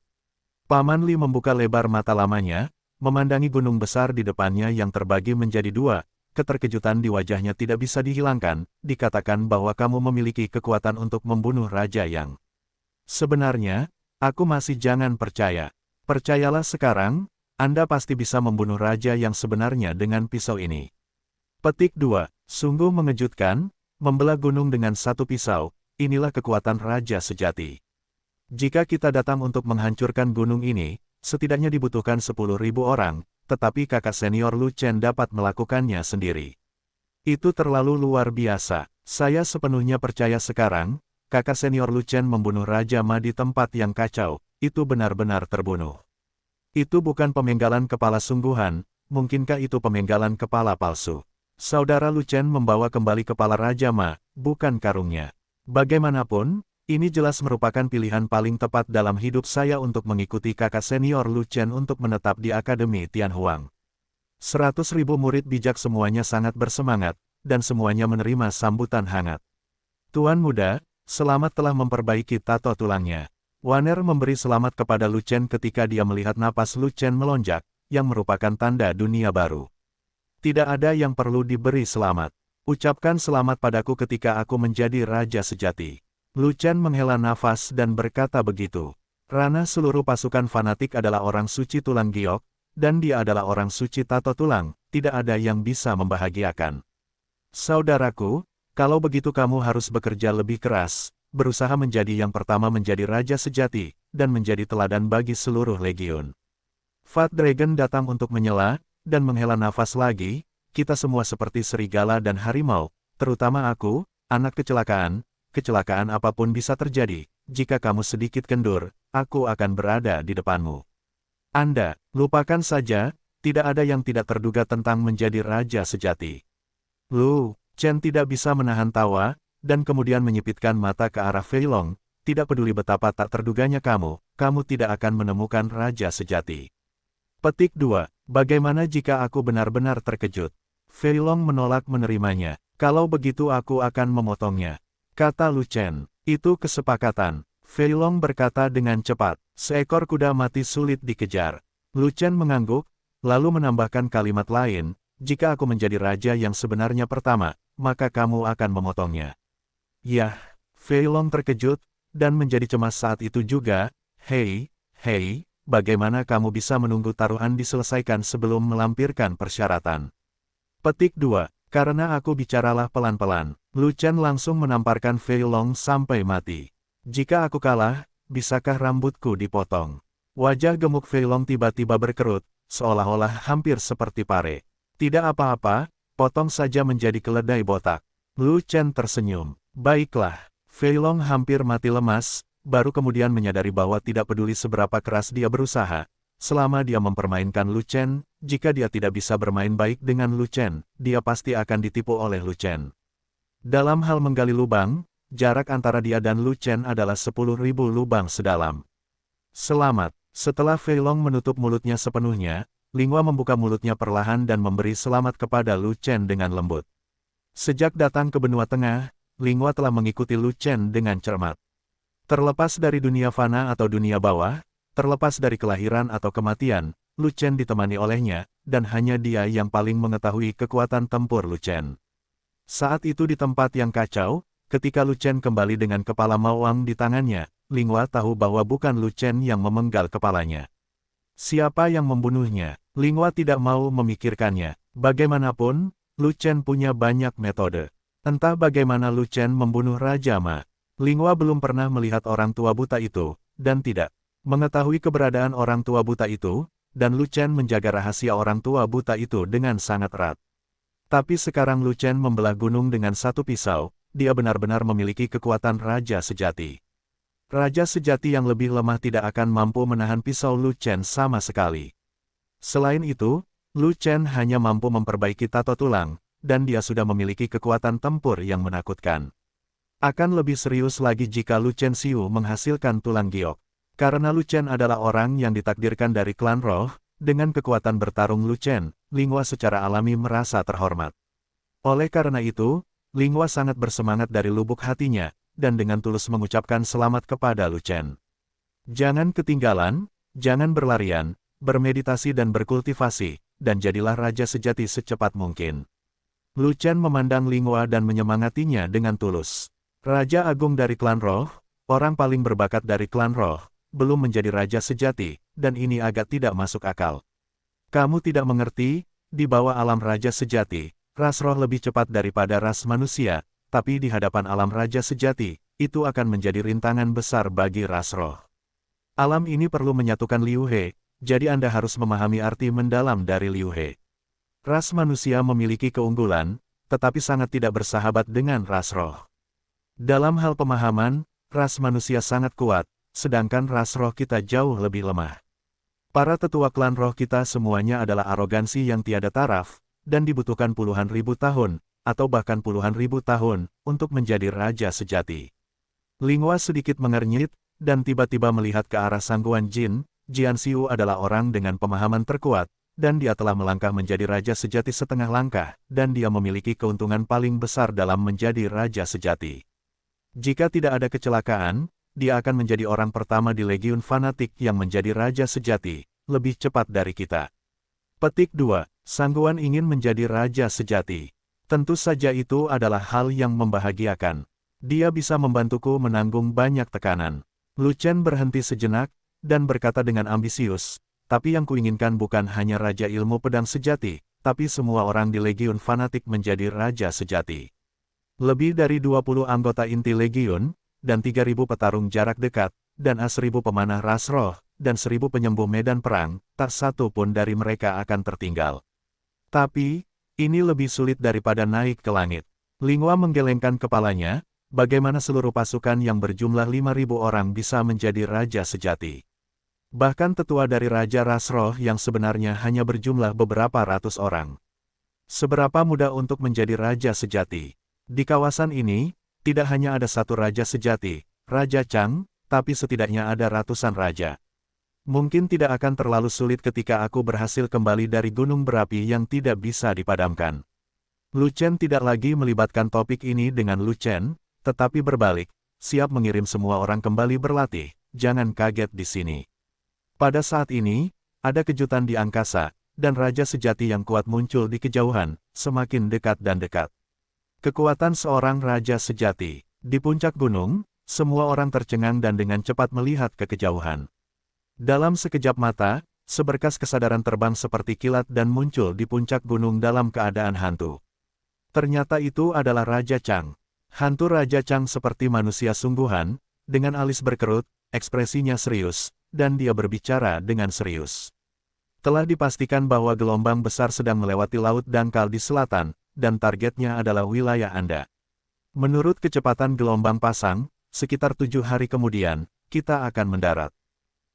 Paman Li membuka lebar mata lamanya, memandangi gunung besar di depannya yang terbagi menjadi dua, keterkejutan di wajahnya tidak bisa dihilangkan, dikatakan bahwa kamu memiliki kekuatan untuk membunuh Raja Yang. Sebenarnya, aku masih jangan percaya. Percayalah sekarang, Anda pasti bisa membunuh Raja Yang sebenarnya dengan pisau ini. Petik 2. Sungguh mengejutkan, membelah gunung dengan satu pisau, inilah kekuatan Raja sejati. Jika kita datang untuk menghancurkan gunung ini, setidaknya dibutuhkan 10.000 orang, tetapi kakak senior Lu Chen dapat melakukannya sendiri. Itu terlalu luar biasa. Saya sepenuhnya percaya sekarang, kakak senior Lu Chen membunuh Raja Ma di tempat yang kacau, itu benar-benar terbunuh. Itu bukan pemenggalan kepala sungguhan, mungkinkah itu pemenggalan kepala palsu? Saudara Lu Chen membawa kembali kepala Raja Ma, bukan karungnya. Bagaimanapun, ini jelas merupakan pilihan paling tepat dalam hidup saya untuk mengikuti kakak senior Lu Chen untuk menetap di Akademi Tianhuang. 100.000 murid bijak semuanya sangat bersemangat, dan semuanya menerima sambutan hangat. Tuan muda, Selamat telah memperbaiki tato tulangnya. Waner memberi selamat kepada Lu Chen ketika dia melihat napas Lu Chen melonjak, yang merupakan tanda dunia baru. Tidak ada yang perlu diberi selamat. Ucapkan selamat padaku ketika aku menjadi raja sejati. Lu Chen menghela nafas dan berkata begitu. Karena seluruh pasukan fanatik adalah orang suci tulang giok, dan dia adalah orang suci tato tulang, tidak ada yang bisa membahagiakan. Saudaraku, kalau begitu kamu harus bekerja lebih keras, berusaha menjadi yang pertama menjadi raja sejati, dan menjadi teladan bagi seluruh legiun. Fat Dragon datang untuk menyela, dan menghela nafas lagi, kita semua seperti serigala dan harimau, terutama aku, anak kecelakaan apapun bisa terjadi, jika kamu sedikit kendur, aku akan berada di depanmu. Anda, lupakan saja, tidak ada yang tidak terduga tentang menjadi raja sejati. Lu Chen tidak bisa menahan tawa, dan kemudian menyipitkan mata ke arah Fei Long, tidak peduli betapa tak terduganya kamu tidak akan menemukan raja sejati. Petik 2. Bagaimana jika aku benar-benar terkejut? Fei Long menolak menerimanya. Kalau begitu aku akan memotongnya, kata Lu Chen. Itu kesepakatan. Fei Long berkata dengan cepat. Seekor kuda mati sulit dikejar. Lu Chen mengangguk, lalu menambahkan kalimat lain, jika aku menjadi raja yang sebenarnya pertama, maka kamu akan memotongnya. Yah, Fei Long terkejut, dan menjadi cemas saat itu juga. Hei, bagaimana kamu bisa menunggu taruhan diselesaikan sebelum melampirkan persyaratan? Petik 2. Karena aku bicaralah pelan-pelan. Lu Chen langsung menamparkan Fei Long sampai mati. Jika aku kalah, bisakah rambutku dipotong? Wajah gemuk Fei Long tiba-tiba berkerut, seolah-olah hampir seperti pare. Tidak apa-apa, potong saja menjadi keledai botak. Lu Chen tersenyum. Baiklah. Fei Long hampir mati lemas, baru kemudian menyadari bahwa tidak peduli seberapa keras dia berusaha. Selama dia mempermainkan Lu Chen, jika dia tidak bisa bermain baik dengan Lu Chen, dia pasti akan ditipu oleh Lu Chen. Dalam hal menggali lubang, jarak antara dia dan Lu Chen adalah 10.000 lubang sedalam. Selamat. Setelah Fei Long menutup mulutnya sepenuhnya, Linghua membuka mulutnya perlahan dan memberi selamat kepada Lu Chen dengan lembut. Sejak datang ke benua tengah, Linghua telah mengikuti Lu Chen dengan cermat. Terlepas dari dunia fana atau dunia bawah, terlepas dari kelahiran atau kematian, Lu Chen ditemani olehnya, dan hanya dia yang paling mengetahui kekuatan tempur Lu Chen. Saat itu di tempat yang kacau, ketika Lu Chen kembali dengan kepala Mawang di tangannya, Linghua tahu bahwa bukan Lu Chen yang memenggal kepalanya. Siapa yang membunuhnya? Linghua tidak mau memikirkannya. Bagaimanapun, Lu Chen punya banyak metode. Entah bagaimana Lu Chen membunuh Raja Ma. Linghua belum pernah melihat orang tua buta itu, dan tidak mengetahui keberadaan orang tua buta itu, dan Lu Chen menjaga rahasia orang tua buta itu dengan sangat erat. Tapi sekarang Lu Chen membelah gunung dengan satu pisau, dia benar-benar memiliki kekuatan raja sejati. Raja sejati yang lebih lemah tidak akan mampu menahan pisau Lu Chen sama sekali. Selain itu, Lu Chen hanya mampu memperbaiki tato tulang, dan dia sudah memiliki kekuatan tempur yang menakutkan. Akan lebih serius lagi jika Lu Chen Xiu menghasilkan tulang giok. Karena Lu Chen adalah orang yang ditakdirkan dari klan roh, dengan kekuatan bertarung Lu Chen, Linghua secara alami merasa terhormat. Oleh karena itu, Linghua sangat bersemangat dari lubuk hatinya, dan dengan tulus mengucapkan selamat kepada Lu Chen. Jangan ketinggalan, jangan berlarian, bermeditasi dan berkultivasi, dan jadilah raja sejati secepat mungkin. Lu Chen memandang Linghua dan menyemangatinya dengan tulus. Raja Agung dari klan roh, orang paling berbakat dari klan roh, belum menjadi raja sejati, dan ini agak tidak masuk akal. Kamu tidak mengerti, di bawah alam raja sejati, ras roh lebih cepat daripada ras manusia, tapi di hadapan alam raja sejati, itu akan menjadi rintangan besar bagi ras roh. Alam ini perlu menyatukan Liu He, jadi Anda harus memahami arti mendalam dari Liu He. Ras manusia memiliki keunggulan, tetapi sangat tidak bersahabat dengan ras roh. Dalam hal pemahaman, ras manusia sangat kuat, sedangkan ras roh kita jauh lebih lemah. Para tetua klan roh kita semuanya adalah arogansi yang tiada taraf, dan dibutuhkan puluhan ribu tahun, atau bahkan puluhan ribu tahun, untuk menjadi raja sejati. Linghua sedikit mengernyit, dan tiba-tiba melihat ke arah sangguan Jin. Jian Xiu adalah orang dengan pemahaman terkuat, dan dia telah melangkah menjadi raja sejati setengah langkah, dan dia memiliki keuntungan paling besar dalam menjadi raja sejati. Jika tidak ada kecelakaan, dia akan menjadi orang pertama di Legiun Fanatik yang menjadi raja sejati, lebih cepat dari kita. Petik 2. Sangguan ingin menjadi raja sejati. Tentu saja itu adalah hal yang membahagiakan. Dia bisa membantuku menanggung banyak tekanan. Lu Chen berhenti sejenak, dan berkata dengan ambisius, tapi yang kuinginkan bukan hanya raja ilmu pedang sejati, tapi semua orang di Legiun Fanatik menjadi raja sejati. Lebih dari 20 anggota inti Legiun, dan 3.000 petarung jarak dekat, dan 1.000 pemanah ras roh, dan 1.000 penyembuh medan perang, tak satu pun dari mereka akan tertinggal. Tapi, ini lebih sulit daripada naik ke langit. Lingua menggelengkan kepalanya, bagaimana seluruh pasukan yang berjumlah 5.000 orang bisa menjadi raja sejati. Bahkan tetua dari Raja Ras Roh yang sebenarnya hanya berjumlah beberapa ratus orang. Seberapa mudah untuk menjadi raja sejati? Di kawasan ini, tidak hanya ada satu raja sejati, Raja Chang, tapi setidaknya ada ratusan raja. Mungkin tidak akan terlalu sulit ketika aku berhasil kembali dari gunung berapi yang tidak bisa dipadamkan. Lu Chen tidak lagi melibatkan topik ini dengan Lu Chen, tetapi berbalik, siap mengirim semua orang kembali berlatih, jangan kaget di sini. Pada saat ini, ada kejutan di angkasa, dan raja sejati yang kuat muncul di kejauhan, semakin dekat dan dekat. Kekuatan seorang raja sejati. Di puncak gunung, semua orang tercengang dan dengan cepat melihat ke kejauhan. Dalam sekejap mata, seberkas kesadaran terbang seperti kilat dan muncul di puncak gunung dalam keadaan hantu. Ternyata itu adalah Raja Chang. Hantu Raja Chang seperti manusia sungguhan, dengan alis berkerut, ekspresinya serius, dan dia berbicara dengan serius. Telah dipastikan bahwa gelombang besar sedang melewati laut dangkal di selatan, dan targetnya adalah wilayah Anda. Menurut kecepatan gelombang pasang, sekitar 7 hari kemudian, kita akan mendarat.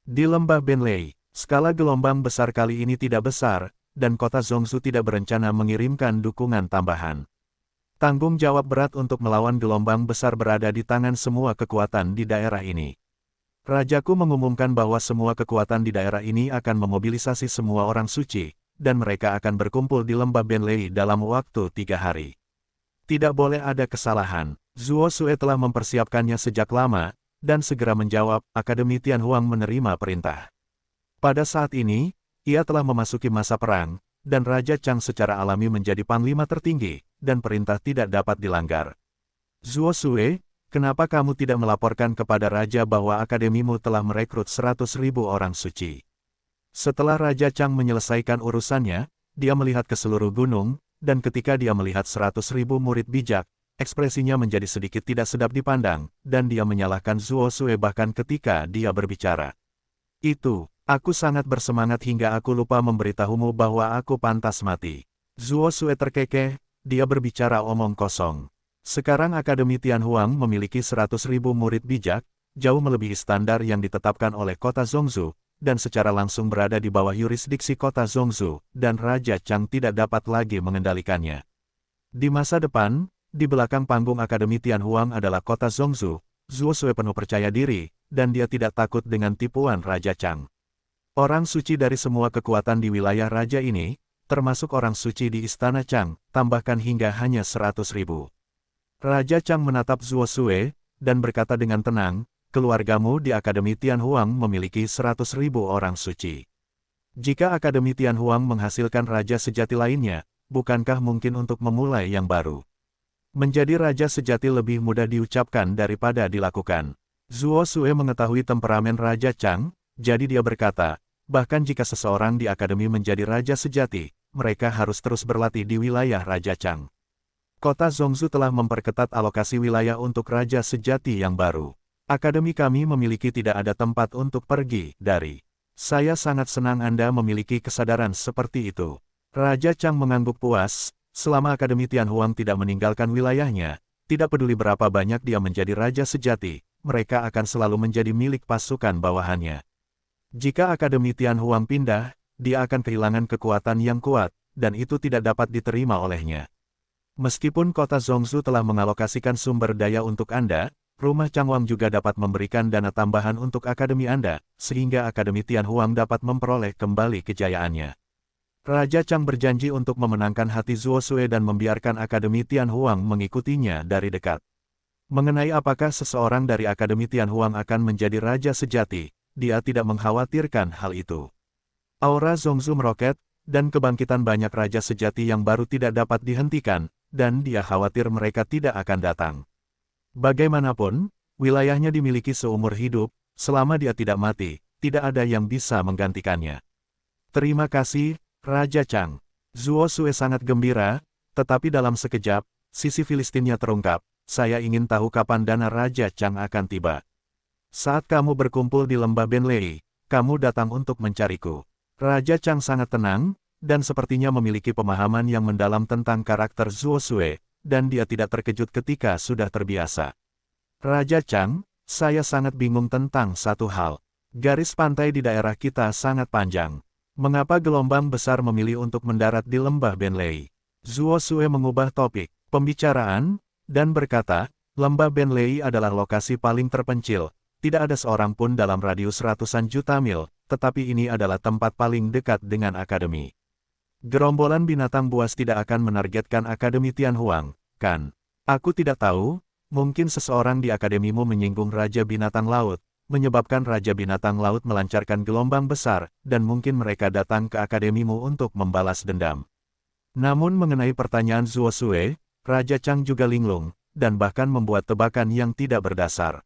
Di lembah Benlei, skala gelombang besar kali ini tidak besar, dan kota Zhongzhou tidak berencana mengirimkan dukungan tambahan. Tanggung jawab berat untuk melawan gelombang besar berada di tangan semua kekuatan di daerah ini. Rajaku mengumumkan bahwa semua kekuatan di daerah ini akan memobilisasi semua orang suci, dan mereka akan berkumpul di lembah Benlei dalam waktu 3 hari. Tidak boleh ada kesalahan. Zuo Sue telah mempersiapkannya sejak lama, dan segera menjawab, Akademi Tianhuang menerima perintah. Pada saat ini, ia telah memasuki masa perang, dan Raja Chang secara alami menjadi panglima tertinggi, dan perintah tidak dapat dilanggar. Zuo Sue, kenapa kamu tidak melaporkan kepada Raja bahwa akademimu telah merekrut 100.000 orang suci? Setelah Raja Chang menyelesaikan urusannya, dia melihat ke seluruh gunung, dan ketika dia melihat 100.000 murid bijak, ekspresinya menjadi sedikit tidak sedap dipandang, dan dia menyalahkan Zuo Sue bahkan ketika dia berbicara. Aku sangat bersemangat hingga aku lupa memberitahumu bahwa aku pantas mati. Zuo Sue terkekeh, dia berbicara omong kosong. Sekarang Akademi Tianhuang memiliki 100.000 murid bijak, jauh melebihi standar yang ditetapkan oleh kota Zhongzhou, dan secara langsung berada di bawah yurisdiksi kota Zhongzhou, dan Raja Chang tidak dapat lagi mengendalikannya. Di masa depan, di belakang panggung Akademi Tianhuang adalah kota Zhongzhou. Zuo Sue penuh percaya diri, dan dia tidak takut dengan tipuan Raja Chang. Orang suci dari semua kekuatan di wilayah raja ini, termasuk orang suci di Istana Chang, tambahkan hingga hanya 100.000. Raja Chang menatap Zuo Sue, dan berkata dengan tenang, keluargamu di Akademi Tianhuang memiliki 100.000 orang suci. Jika Akademi Tianhuang menghasilkan raja sejati lainnya, bukankah mungkin untuk memulai yang baru? Menjadi raja sejati lebih mudah diucapkan daripada dilakukan. Zuo Sue mengetahui temperamen Raja Chang, jadi dia berkata, bahkan jika seseorang di akademi menjadi raja sejati, mereka harus terus berlatih di wilayah Raja Chang. Kota Zhongzhou telah memperketat alokasi wilayah untuk raja sejati yang baru. Akademi kami memiliki tidak ada tempat untuk pergi dari. Saya sangat senang Anda memiliki kesadaran seperti itu. Raja Chang mengangguk puas, selama Akademi Tianhuang tidak meninggalkan wilayahnya, tidak peduli berapa banyak dia menjadi raja sejati, mereka akan selalu menjadi milik pasukan bawahannya. Jika Akademi Tianhuang pindah, dia akan kehilangan kekuatan yang kuat, dan itu tidak dapat diterima olehnya. Meskipun kota Zhongzhou telah mengalokasikan sumber daya untuk Anda, Rumah Changwang juga dapat memberikan dana tambahan untuk akademi Anda, sehingga Akademi Tianhuang dapat memperoleh kembali kejayaannya. Raja Chang berjanji untuk memenangkan hati Zuo Sue dan membiarkan Akademi Tianhuang mengikutinya dari dekat. Mengenai apakah seseorang dari Akademi Tianhuang akan menjadi raja sejati, dia tidak mengkhawatirkan hal itu. Aura Zongzu meroket, dan kebangkitan banyak raja sejati yang baru tidak dapat dihentikan, dan dia khawatir mereka tidak akan datang. Bagaimanapun, wilayahnya dimiliki seumur hidup, selama dia tidak mati, tidak ada yang bisa menggantikannya. Terima kasih, Raja Chang. Zuo Sue sangat gembira, tetapi dalam sekejap, sisi Filistinnya terungkap. Saya ingin tahu kapan dana Raja Chang akan tiba. Saat kamu berkumpul di lembah Benlei, kamu datang untuk mencariku. Raja Chang sangat tenang, dan sepertinya memiliki pemahaman yang mendalam tentang karakter Zuo Sue, dan dia tidak terkejut ketika sudah terbiasa. Raja Chang, saya sangat bingung tentang satu hal. Garis pantai di daerah kita sangat panjang. Mengapa gelombang besar memilih untuk mendarat di lembah Benlei? Zuo Sue mengubah topik pembicaraan, dan berkata, lembah Benlei adalah lokasi paling terpencil. Tidak ada seorang pun dalam radius ratusan juta mil, tetapi ini adalah tempat paling dekat dengan Akademi. Gerombolan binatang buas tidak akan menargetkan Akademi Tianhuang, kan? Aku tidak tahu, mungkin seseorang di akademimu menyinggung Raja Binatang Laut, menyebabkan Raja Binatang Laut melancarkan gelombang besar, dan mungkin mereka datang ke akademimu untuk membalas dendam. Namun mengenai pertanyaan Zuo Sue, Raja Chang juga linglung, dan bahkan membuat tebakan yang tidak berdasar.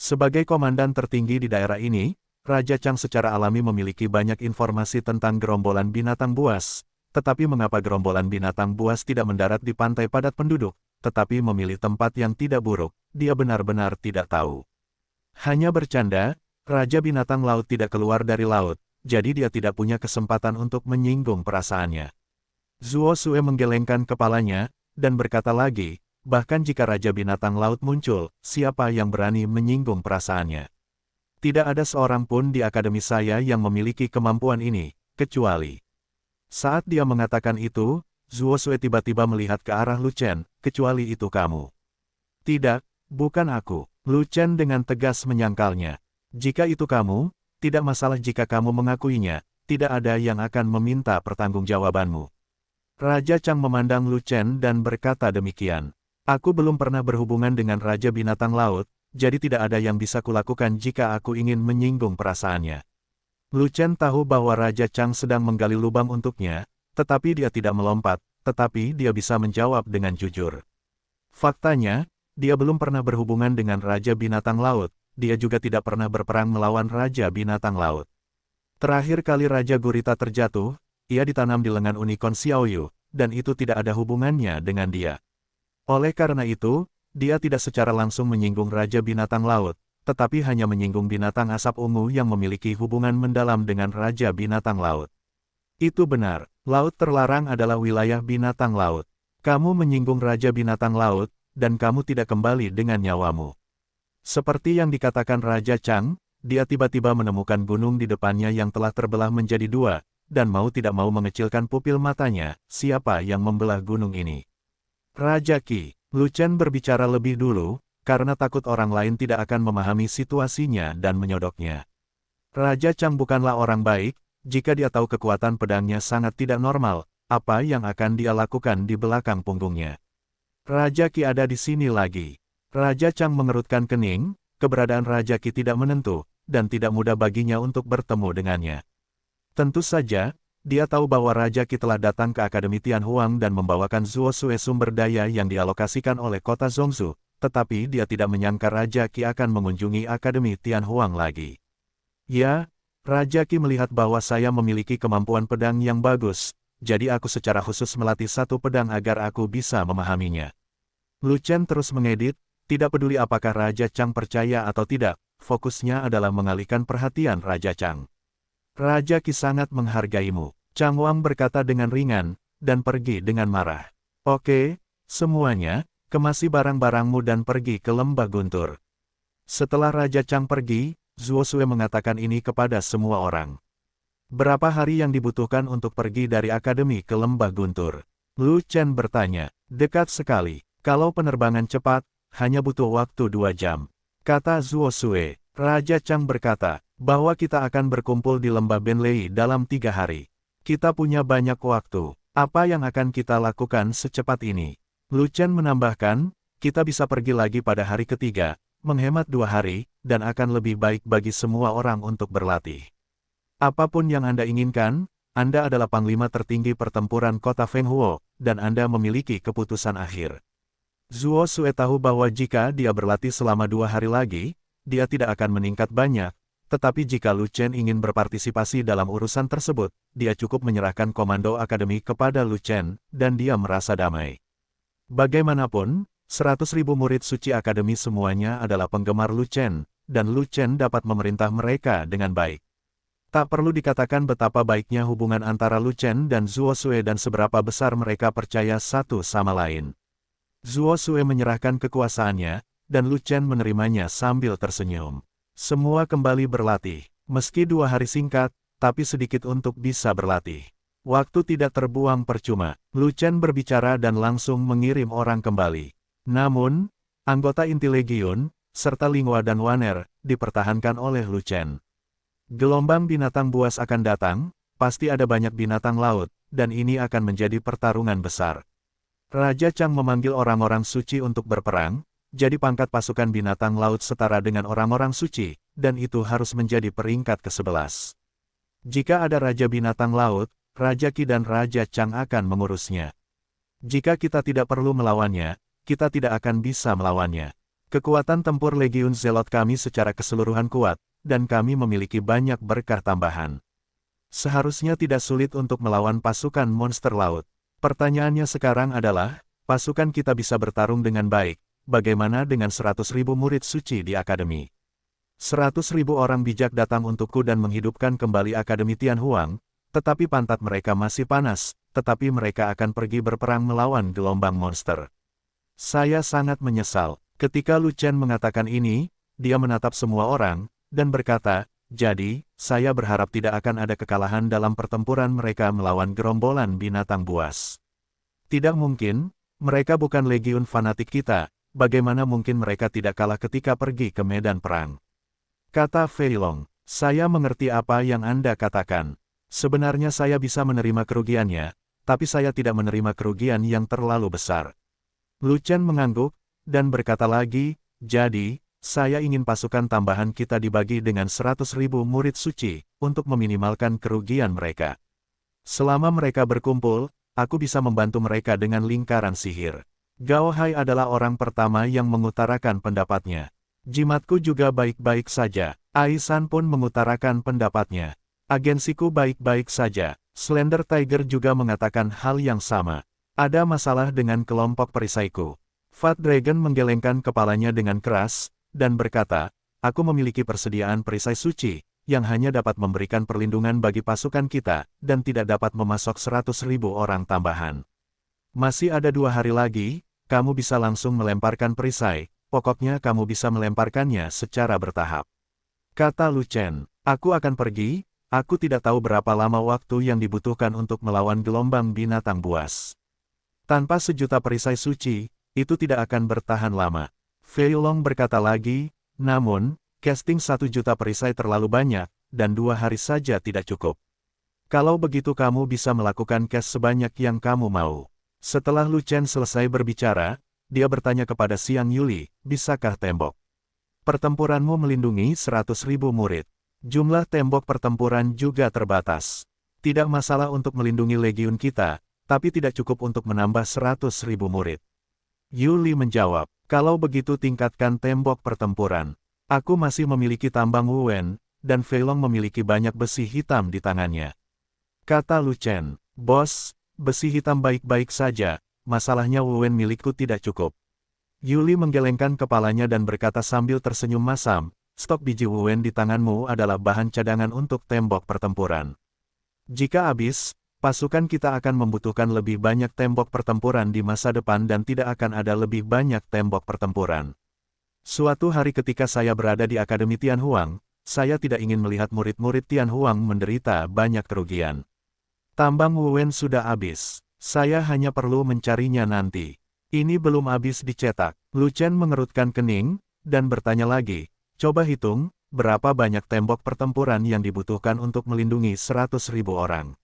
Sebagai komandan tertinggi di daerah ini, Raja Chang secara alami memiliki banyak informasi tentang gerombolan binatang buas, tetapi mengapa gerombolan binatang buas tidak mendarat di pantai padat penduduk, tetapi memilih tempat yang tidak buruk, dia benar-benar tidak tahu. Hanya bercanda, Raja Binatang Laut tidak keluar dari laut, jadi dia tidak punya kesempatan untuk menyinggung perasaannya. Zuo Sue menggelengkan kepalanya, dan berkata lagi, bahkan jika Raja Binatang Laut muncul, siapa yang berani menyinggung perasaannya? Tidak ada seorang pun di akademi saya yang memiliki kemampuan ini, kecuali. Saat dia mengatakan itu, Zuo Sue tiba-tiba melihat ke arah Lu Chen, kecuali itu kamu. Tidak, bukan aku. Lu Chen dengan tegas menyangkalnya. Jika itu kamu, tidak masalah jika kamu mengakuinya, tidak ada yang akan meminta pertanggungjawabanmu. Raja Chang memandang Lu Chen dan berkata demikian. Aku belum pernah berhubungan dengan Raja Binatang Laut, jadi tidak ada yang bisa kulakukan jika aku ingin menyinggung perasaannya. Lu Chen tahu bahwa Raja Chang sedang menggali lubang untuknya, tetapi dia tidak melompat, tetapi dia bisa menjawab dengan jujur. Faktanya, dia belum pernah berhubungan dengan Raja Binatang Laut, dia juga tidak pernah berperang melawan Raja Binatang Laut. Terakhir kali Raja Gurita terjatuh, ia ditanam di lengan Unicorn Xiaoyu, dan itu tidak ada hubungannya dengan dia. Oleh karena itu, dia tidak secara langsung menyinggung Raja Binatang Laut, tetapi hanya menyinggung binatang asap ungu yang memiliki hubungan mendalam dengan Raja Binatang Laut. Itu benar, laut terlarang adalah wilayah binatang laut. Kamu menyinggung Raja Binatang Laut, dan kamu tidak kembali dengan nyawamu. Seperti yang dikatakan Raja Chang, dia tiba-tiba menemukan gunung di depannya yang telah terbelah menjadi dua, dan mau tidak mau mengecilkan pupil matanya, siapa yang membelah gunung ini? Raja Qi. Lu Chen berbicara lebih dulu, karena takut orang lain tidak akan memahami situasinya dan menyodoknya. Raja Chang bukanlah orang baik, jika dia tahu kekuatan pedangnya sangat tidak normal, apa yang akan dia lakukan di belakang punggungnya? Raja Qi ada di sini lagi. Raja Chang mengerutkan kening, keberadaan Raja Qi tidak menentu, dan tidak mudah baginya untuk bertemu dengannya. Tentu saja, dia tahu bahwa Raja Qi telah datang ke Akademi Tianhuang dan membawakan Zuo Sue sumber daya yang dialokasikan oleh kota Zhongzhou, tetapi dia tidak menyangka Raja Qi akan mengunjungi Akademi Tianhuang lagi. Ya, Raja Qi melihat bahwa saya memiliki kemampuan pedang yang bagus, jadi aku secara khusus melatih satu pedang agar aku bisa memahaminya. Lu Chen terus mengedit, tidak peduli apakah Raja Chang percaya atau tidak, fokusnya adalah mengalihkan perhatian Raja Chang. Raja Qi sangat menghargaimu. Chang Wang berkata dengan ringan, dan pergi dengan marah. Oke, semuanya, kemasi barang-barangmu dan pergi ke lembah guntur. Setelah Raja Chang pergi, Zuo Sue mengatakan ini kepada semua orang. Berapa hari yang dibutuhkan untuk pergi dari akademi ke lembah guntur? Lu Chen bertanya. Dekat sekali. Kalau penerbangan cepat, hanya butuh waktu 2 jam. Kata Zuo Sue. Raja Chang berkata, bahwa kita akan berkumpul di lembah Benlei dalam 3 hari. Kita punya banyak waktu. Apa yang akan kita lakukan secepat ini? Lu Chen menambahkan, kita bisa pergi lagi pada hari ketiga, menghemat 2 hari, dan akan lebih baik bagi semua orang untuk berlatih. Apapun yang Anda inginkan, Anda adalah panglima tertinggi pertempuran kota Fenghuo, dan Anda memiliki keputusan akhir. Zuo Sue tahu bahwa jika dia berlatih selama 2 hari lagi, dia tidak akan meningkat banyak, tetapi jika Lu Chen ingin berpartisipasi dalam urusan tersebut, dia cukup menyerahkan komando akademi kepada Lu Chen, dan dia merasa damai. Bagaimanapun, 100.000 murid suci akademi semuanya adalah penggemar Lu Chen, dan Lu Chen dapat memerintah mereka dengan baik. Tak perlu dikatakan betapa baiknya hubungan antara Lu Chen dan Zuo Sue dan seberapa besar mereka percaya satu sama lain. Zuo Sue menyerahkan kekuasaannya, dan Lu Chen menerimanya sambil tersenyum. Semua kembali berlatih, meski 2 hari singkat, tapi sedikit untuk bisa berlatih. Waktu tidak terbuang percuma. Lu Chen berbicara dan langsung mengirim orang kembali. Namun, anggota inti Legiun, serta Linghua dan Waner, dipertahankan oleh Lu Chen. Gelombang binatang buas akan datang, pasti ada banyak binatang laut, dan ini akan menjadi pertarungan besar. Raja Chang memanggil orang-orang suci untuk berperang, jadi pangkat pasukan binatang laut setara dengan orang-orang suci, dan itu harus menjadi peringkat ke-11. Jika ada Raja Binatang Laut, Raja Qi dan Raja Chang akan mengurusnya. Jika kita tidak perlu melawannya, kita tidak akan bisa melawannya. Kekuatan tempur Legiun Zelot kami secara keseluruhan kuat, dan kami memiliki banyak berkah tambahan. Seharusnya tidak sulit untuk melawan pasukan monster laut. Pertanyaannya sekarang adalah, pasukan kita bisa bertarung dengan baik, bagaimana dengan 100.000 murid suci di akademi? 100.000 orang bijak datang untukku dan menghidupkan kembali Akademi Tianhuang, tetapi pantat mereka masih panas, tetapi mereka akan pergi berperang melawan gelombang monster. Saya sangat menyesal. Ketika Lu Chen mengatakan ini, dia menatap semua orang, dan berkata, jadi, saya berharap tidak akan ada kekalahan dalam pertempuran mereka melawan gerombolan binatang buas. Tidak mungkin, mereka bukan legiun fanatik kita, bagaimana mungkin mereka tidak kalah ketika pergi ke medan perang? Kata Fei Long, saya mengerti apa yang Anda katakan. Sebenarnya saya bisa menerima kerugiannya, tapi saya tidak menerima kerugian yang terlalu besar. Lu Chen mengangguk, dan berkata lagi, jadi, saya ingin pasukan tambahan kita dibagi dengan 100.000 murid suci, untuk meminimalkan kerugian mereka. Selama mereka berkumpul, aku bisa membantu mereka dengan lingkaran sihir. Gao Hai adalah orang pertama yang mengutarakan pendapatnya. Jimatku juga baik-baik saja. Aisan pun mengutarakan pendapatnya. Agensiku baik-baik saja. Slender Tiger juga mengatakan hal yang sama. Ada masalah dengan kelompok perisaiku. Fat Dragon menggelengkan kepalanya dengan keras, dan berkata, aku memiliki persediaan perisai suci, yang hanya dapat memberikan perlindungan bagi pasukan kita, dan tidak dapat memasok 100.000 orang tambahan. Masih ada 2 hari lagi, kamu bisa langsung melemparkan perisai, pokoknya kamu bisa melemparkannya secara bertahap. Kata Lu Chen, aku akan pergi. Aku tidak tahu berapa lama waktu yang dibutuhkan untuk melawan gelombang binatang buas. Tanpa 1.000.000 perisai suci, itu tidak akan bertahan lama. Fei Long berkata lagi, namun, casting 1.000.000 perisai terlalu banyak, dan 2 hari saja tidak cukup. Kalau begitu kamu bisa melakukan cast sebanyak yang kamu mau. Setelah Lu Chen selesai berbicara, dia bertanya kepada Xiang Yuli, bisakah tembok pertempuranmu melindungi 100.000 murid? Jumlah tembok pertempuran juga terbatas. Tidak masalah untuk melindungi legiun kita, tapi tidak cukup untuk menambah 100.000 murid. Yuli menjawab, kalau begitu tingkatkan tembok pertempuran. Aku masih memiliki tambang Wen, dan Fei Long memiliki banyak besi hitam di tangannya. Kata Lu Chen, bos, besi hitam baik-baik saja, masalahnya Wen milikku tidak cukup. Yuli menggelengkan kepalanya dan berkata sambil tersenyum masam, stok biji Wen di tanganmu adalah bahan cadangan untuk tembok pertempuran. Jika habis, pasukan kita akan membutuhkan lebih banyak tembok pertempuran di masa depan dan tidak akan ada lebih banyak tembok pertempuran. Suatu hari ketika saya berada di Akademi Tianhuang, saya tidak ingin melihat murid-murid Tianhuang menderita banyak kerugian. Tambang Wen sudah habis. Saya hanya perlu mencarinya nanti. Ini belum habis dicetak. Lu Chen mengerutkan kening, dan bertanya lagi, coba hitung, berapa banyak tembok pertempuran yang dibutuhkan untuk melindungi 100.000 orang.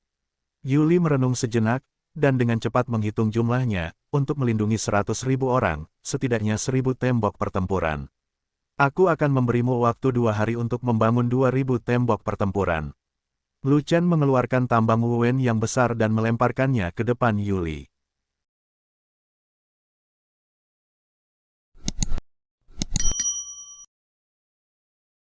Yuli merenung sejenak, dan dengan cepat menghitung jumlahnya, untuk melindungi 100.000 orang, setidaknya 1.000 tembok pertempuran. Aku akan memberimu waktu 2 hari untuk membangun 2.000 tembok pertempuran. Lu Chen mengeluarkan tambang Wu Wen yang besar dan melemparkannya ke depan Yuli.